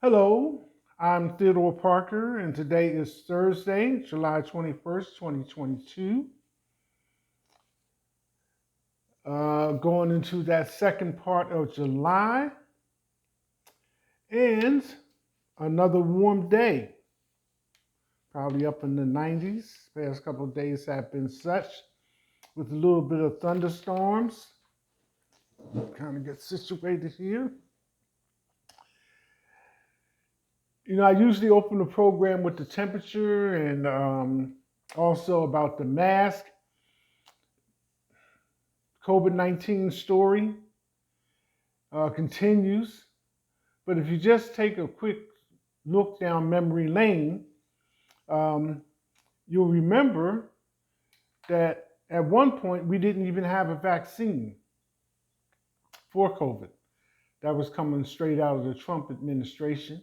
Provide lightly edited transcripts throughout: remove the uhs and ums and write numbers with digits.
Hello, I'm Theodore Parker, and today is Thursday, July 21st, 2022. Going into that second part of July, and another warm day, probably up in the 90s. Past couple of days have been such, with a little bit of thunderstorms. Kind of get situated here. I usually open the program with the temperature and also about the mask. COVID-19 story continues. But if you just take a quick look down memory lane, um, you'll remember that at one point we didn't even have a vaccine for COVID. That was coming straight out of the Trump administration,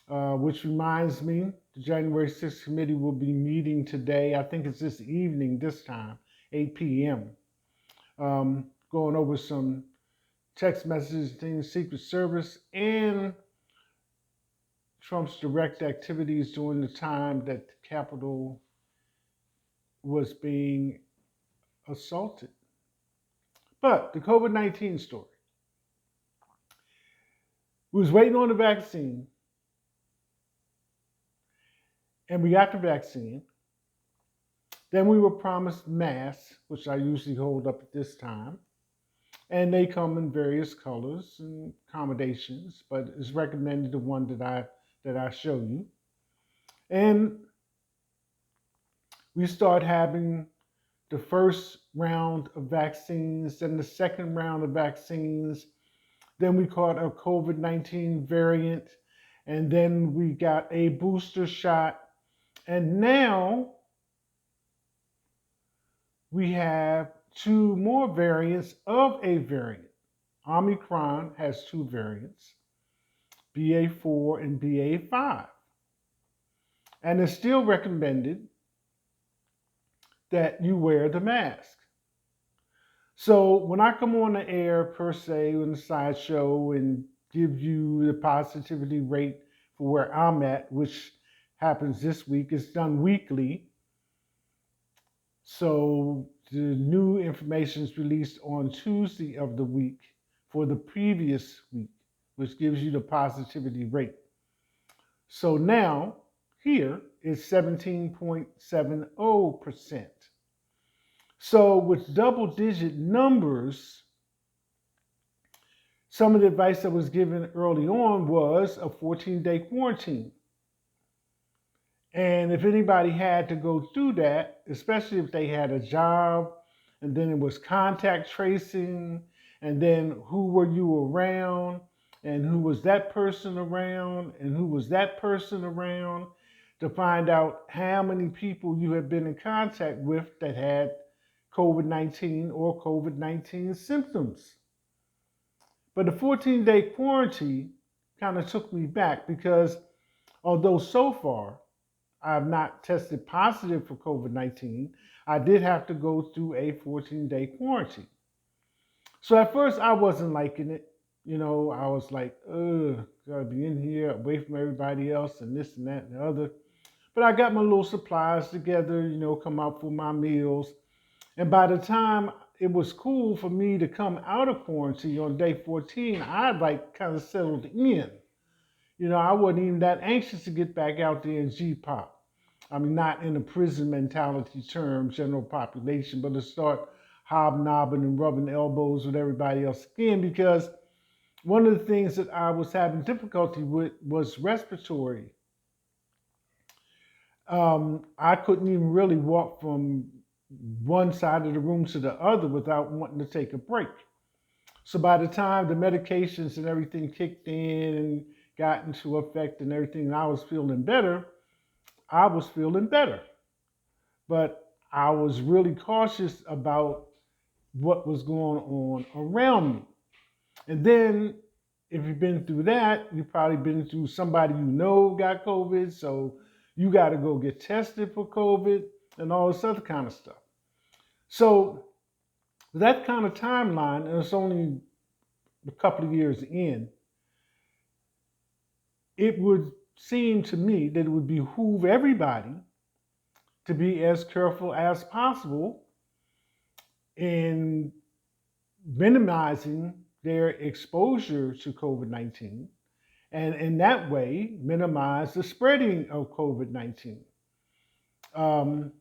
which reminds me the January 6th committee will be meeting today. I think it's this evening, this time, 8 p.m., going over some text messages, things, Secret Service, and Trump's direct activities during the time that the Capitol was being assaulted. But the COVID-19 story. We was waiting on the vaccine, and we got the vaccine. Then we were promised masks, which I usually hold up at this time. And they come in various colors and accommodations, but it's recommended the one that I show you. And we start having the first round of vaccines, then the second round of vaccines. Then we caught a COVID-19 variant, and then we got a booster shot. And now we have two more variants of a variant. Omicron has two variants, BA4 and BA5. And it's still recommended that you wear the mask. So when I come on the air, per se, on the sideshow and give you the positivity rate for where I'm at, which happens this week, it's done weekly. So the new information is released on Tuesday of the week for the previous week, which gives you the positivity rate. So now here is 17.70%. So with double digit numbers, some of the advice that was given early on was a 14-day quarantine. And if anybody had to go through that, especially if they had a job, and then it was contact tracing, and then who were you around, and who was that person around, and who was that person around, to find out how many people you had been in contact with that had COVID-19 or COVID-19 symptoms. But the 14-day quarantine kind of took me back because although so far I have not tested positive for COVID-19, I did have to go through a 14-day quarantine. So at first I wasn't liking it. I was like, ugh, gotta be in here away from everybody else and this and that and the other. But I got my little supplies together, come out for my meals. And by the time it was cool for me to come out of quarantine on day 14, I like kind of settled in. I wasn't even that anxious to get back out there in G-pop. I mean, not in a prison mentality term, general population, but to start hobnobbing and rubbing elbows with everybody else again, because one of the things that I was having difficulty with was respiratory. I couldn't even really walk from one side of the room to the other without wanting to take a break. So by the time the medications and everything kicked in and got into effect and everything, and I was feeling better, But I was really cautious about what was going on around me. And then if you've been through that, you've probably been through somebody got COVID, so you got to go get tested for COVID and all this other kind of stuff. So that kind of timeline, and it's only a couple of years in, it would seem to me that it would behoove everybody to be as careful as possible in minimizing their exposure to COVID 19 and in that way minimize the spreading of COVID 19. Um,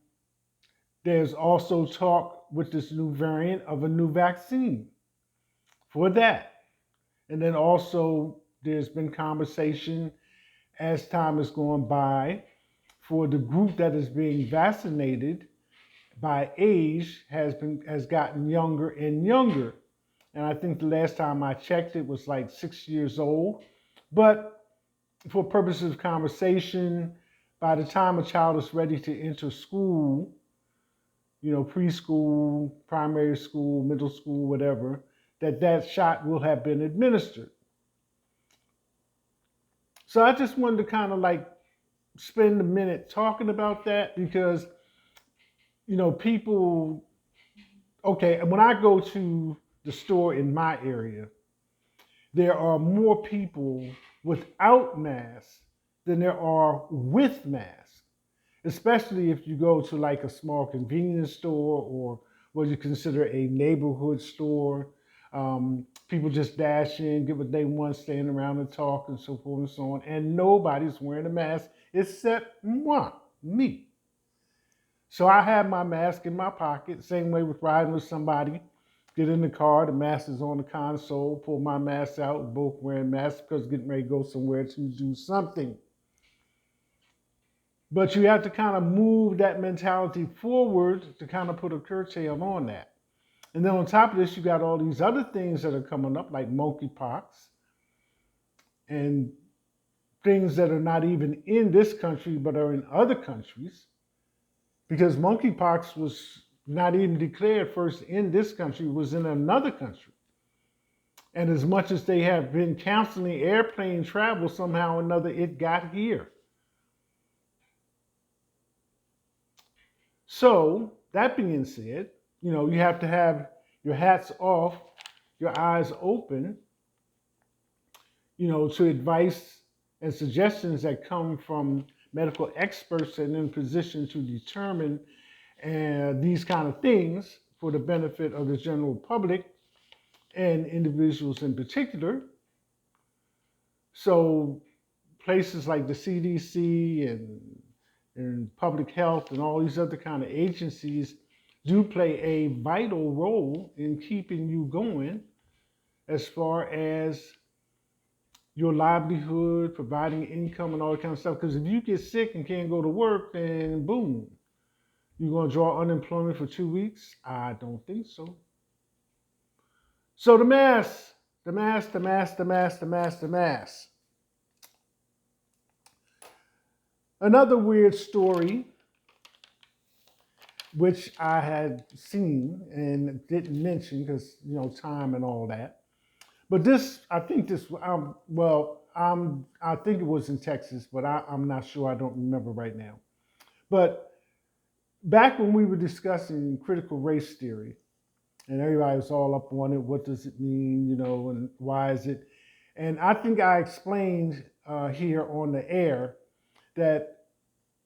there's also talk with this new variant of a new vaccine for that. And then also, there's been conversation as time has gone by for the group that is being vaccinated by age has gotten younger and younger. And I think the last time I checked, it was like 6 years old. But for purposes of conversation, by the time a child is ready to enter school, preschool, primary school, middle school, whatever, that shot will have been administered. So I just wanted to kind of like spend a minute talking about that because, people, okay, when I go to the store in my area, there are more people without masks than there are with masks, especially if you go to like a small convenience store or what you consider a neighborhood store. People just dash in, get what they want, stand around and talk and so forth and so on. And nobody's wearing a mask except me. So I have my mask in my pocket, same way with riding with somebody. Get in the car, the mask is on the console, pull my mask out, we're both wearing masks because getting ready to go somewhere to do something. But you have to kind of move that mentality forward to kind of put a curtail on that. And then on top of this, you got all these other things that are coming up, like monkeypox and things that are not even in this country, but are in other countries. Because monkeypox was not even declared first in this country, it was in another country. And as much as they have been canceling airplane travel, somehow or another, it got here. So, that being said, you have to have your hats off, your eyes open, to advice and suggestions that come from medical experts and in position to determine these kind of things for the benefit of the general public and individuals in particular. So places like the CDC and public health and all these other kind of agencies do play a vital role in keeping you going as far as your livelihood, providing income and all that kind of stuff. Because if you get sick and can't go to work, then boom, you're going to draw unemployment for 2 weeks? I don't think so. So the mask. Another weird story, which I had seen and didn't mention because, time and all that. But I think it was in Texas, but I'm not sure. I don't remember right now. But back when we were discussing critical race theory, and everybody was all up on it, what does it mean, and why is it? And I think I explained here on the air that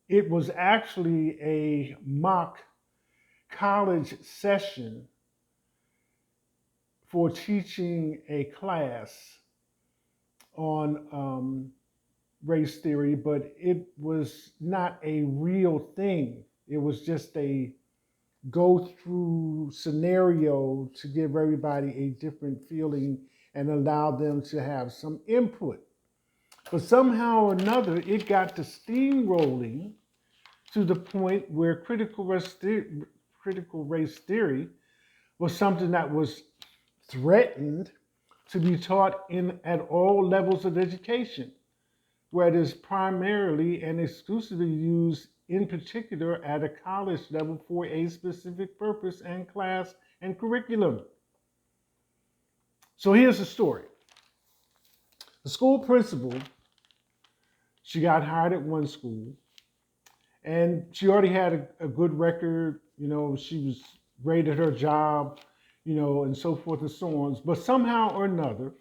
it was actually a mock college session for teaching a class on race theory, but it was not a real thing. It was just a go through scenario to give everybody a different feeling and allow them to have some input. But somehow or another, it got to steamrolling to the point where critical race theory was something that was threatened to be taught at all levels of education, where it is primarily and exclusively used in particular at a college level for a specific purpose and class and curriculum. So here's the story. The school principal, she got hired at one school, and she already had a good record. She was great at her job, and so forth and so on. But somehow or another,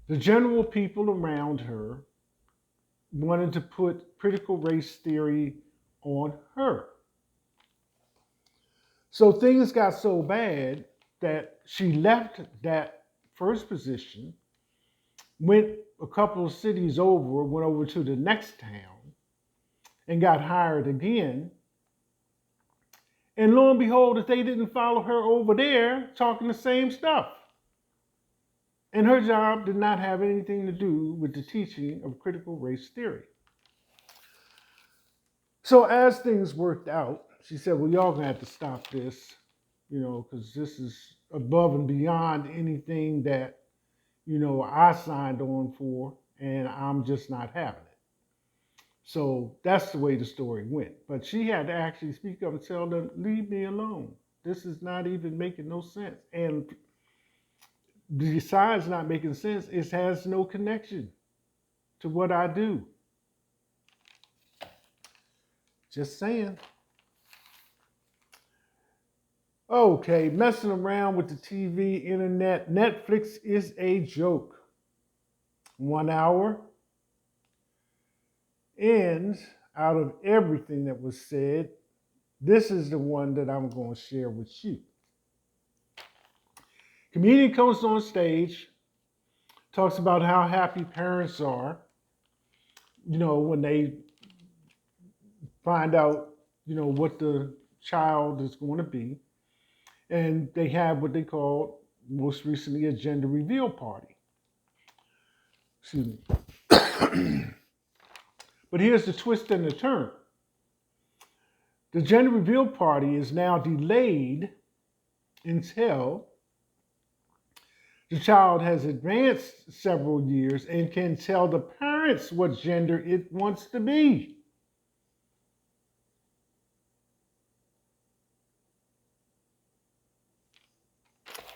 The general people around her wanted to put critical race theory on her. So things got so bad that she left that first position, went a couple of cities over, went over to the next town, and got hired again. And lo and behold, if they didn't follow her over there talking the same stuff. And her job did not have anything to do with the teaching of critical race theory. So as things worked out, she said, well, y'all gonna have to stop this, because this is above and beyond anything that, I signed on for, and I'm just not having it. So that's the way the story went. But she had to actually speak up and tell them, leave me alone. This is not even making no sense. And besides not making sense, it has no connection to what I do. Just saying. Okay, messing around with the TV, internet. Netflix is a joke. 1 hour. And out of everything that was said, this is the one that I'm going to share with you. Comedian comes on stage, talks about how happy parents are, when they find out, what the child is going to be. And they have what they call, most recently, a gender reveal party. Excuse me. But here's the twist and the turn. The gender reveal party is now delayed until the child has advanced several years and can tell the parents what gender it wants to be.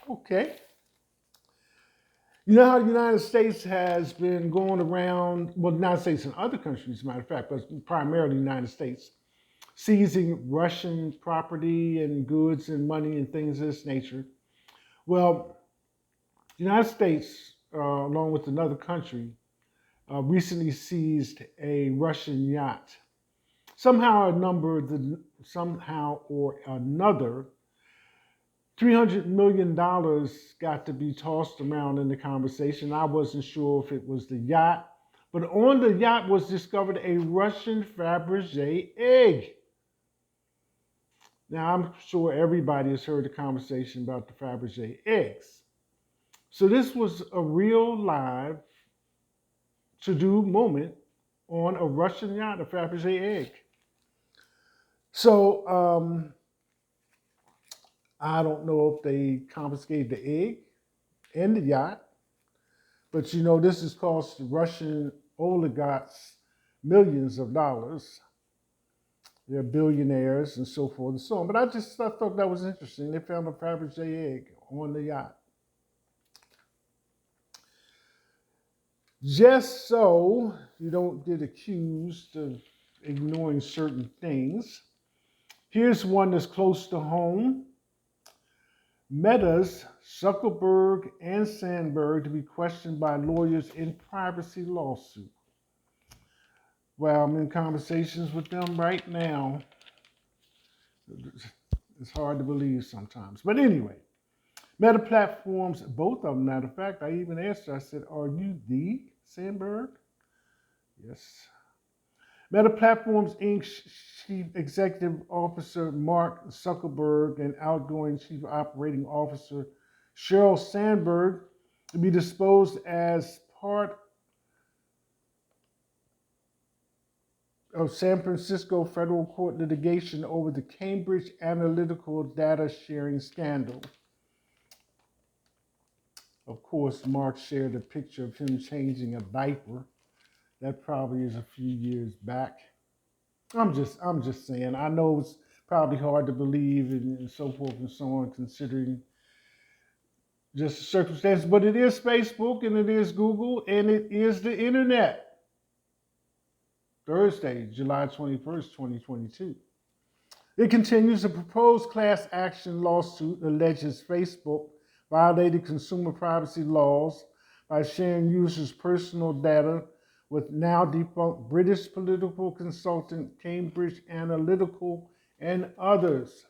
Okay. You know how the United States has been going around, well, the United States and other countries, as a matter of fact, but primarily the United States, seizing Russian property and goods and money and things of this nature. Well, the United States, along with another country, recently seized a Russian yacht. Somehow or another, $300 million got to be tossed around in the conversation. I wasn't sure if it was the yacht, but on the yacht was discovered a Russian Fabergé egg. Now, I'm sure everybody has heard the conversation about the Fabergé eggs. So this was a real live to-do moment on a Russian yacht, a Fabergé egg. So I don't know if they confiscated the egg and the yacht, but this has cost the Russian oligarchs millions of dollars. They're billionaires and so forth and so on. But I thought that was interesting. They found a Fabergé egg on the yacht. Just so you don't get accused of ignoring certain things, here's one that's close to home. Meta's Zuckerberg and Sandberg to be questioned by lawyers in privacy lawsuit. Well, I'm in conversations with them right now. It's hard to believe sometimes. But anyway, Meta Platforms, both of them, matter of fact, I even asked her, I said, are you the Sandberg? Yes. Meta Platforms Inc.'s Chief Executive Officer Mark Zuckerberg and outgoing Chief Operating Officer Sheryl Sandberg to be disposed as part of San Francisco federal court litigation over the Cambridge Analytical data sharing scandal. Of course, Mark shared a picture of him changing a diaper. That probably is a few years back. I'm just saying, I know it's probably hard to believe and so forth and so on, considering just the circumstances, but it is Facebook and it is Google and it is the internet. Thursday, July 21st, 2022. It continues. A proposed class action lawsuit alleges Facebook violated consumer privacy laws by sharing users' personal data with now defunct British political consultant Cambridge Analytical and others.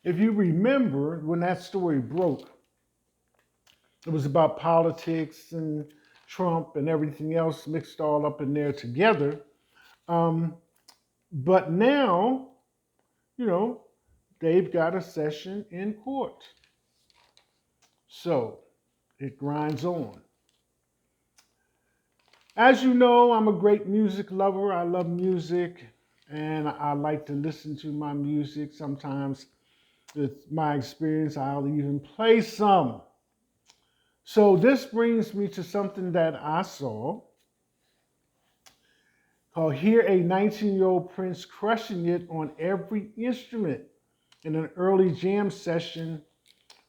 If you remember when that story broke, it was about politics and Trump and everything else mixed all up in there together. Um, but now, you know, they've got a session in court. So it grinds on. As you know, I'm a great music lover. I love music and I like to listen to my music. Sometimes it's my experience, I'll even play some. So this brings me to something that I saw called Hear a 19-Year-Old Prince Crushing It on Every Instrument in an early jam session,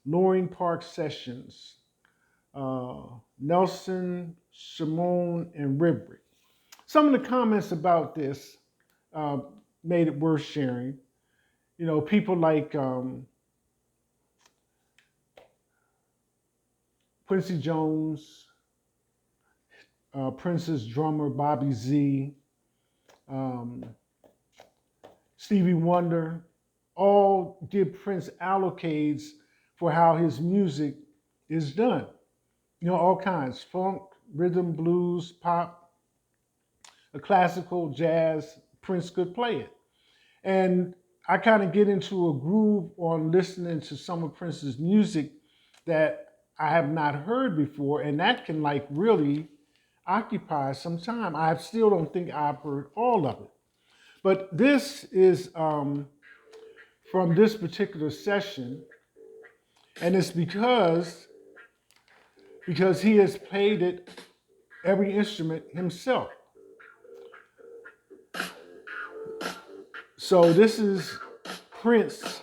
Loring Park Sessions. Nelson, Shimon, and Ribrick. Some of the comments about this made it worth sharing. You know, people like Quincy Jones, Prince's drummer Bobby Z, um, Stevie Wonder, all give Prince allocates for how his music is done. You know, all kinds, funk, rhythm, blues, pop, a classical, jazz, Prince could play it. And I kind of get into a groove on listening to some of Prince's music that I have not heard before, and that can like really occupy some time. I still don't think I've heard all of it. But this is from this particular session, and it's because he has played it every instrument himself. So this is Prince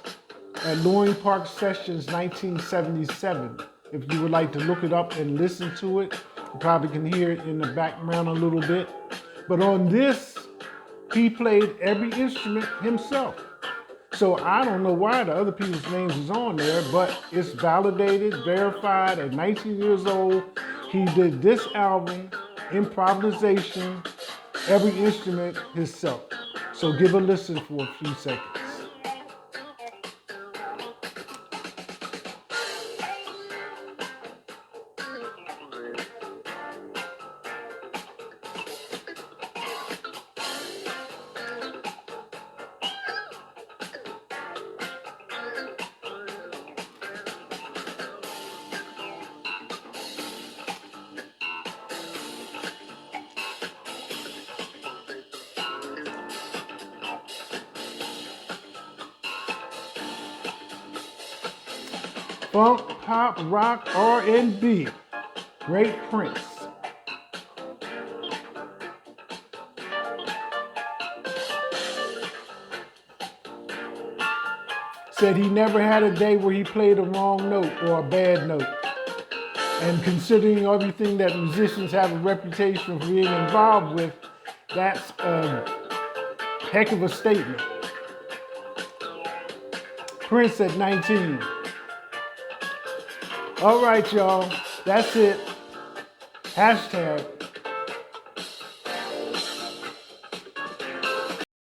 at Loring Park Sessions 1977. If you would like to look it up and listen to it, you probably can hear it in the background a little bit. But on this, he played every instrument himself. So I don't know why the other people's names is on there, but it's validated, verified. At 19 years old, he did this album, improvisation, every instrument himself. So give a listen for a few seconds. Funk, pop, rock, R&B. Great Prince. Said he never had a day where he played a wrong note or a bad note. And considering everything that musicians have a reputation for being involved with, that's a heck of a statement. Prince at 19. All right, y'all. That's it. Hashtag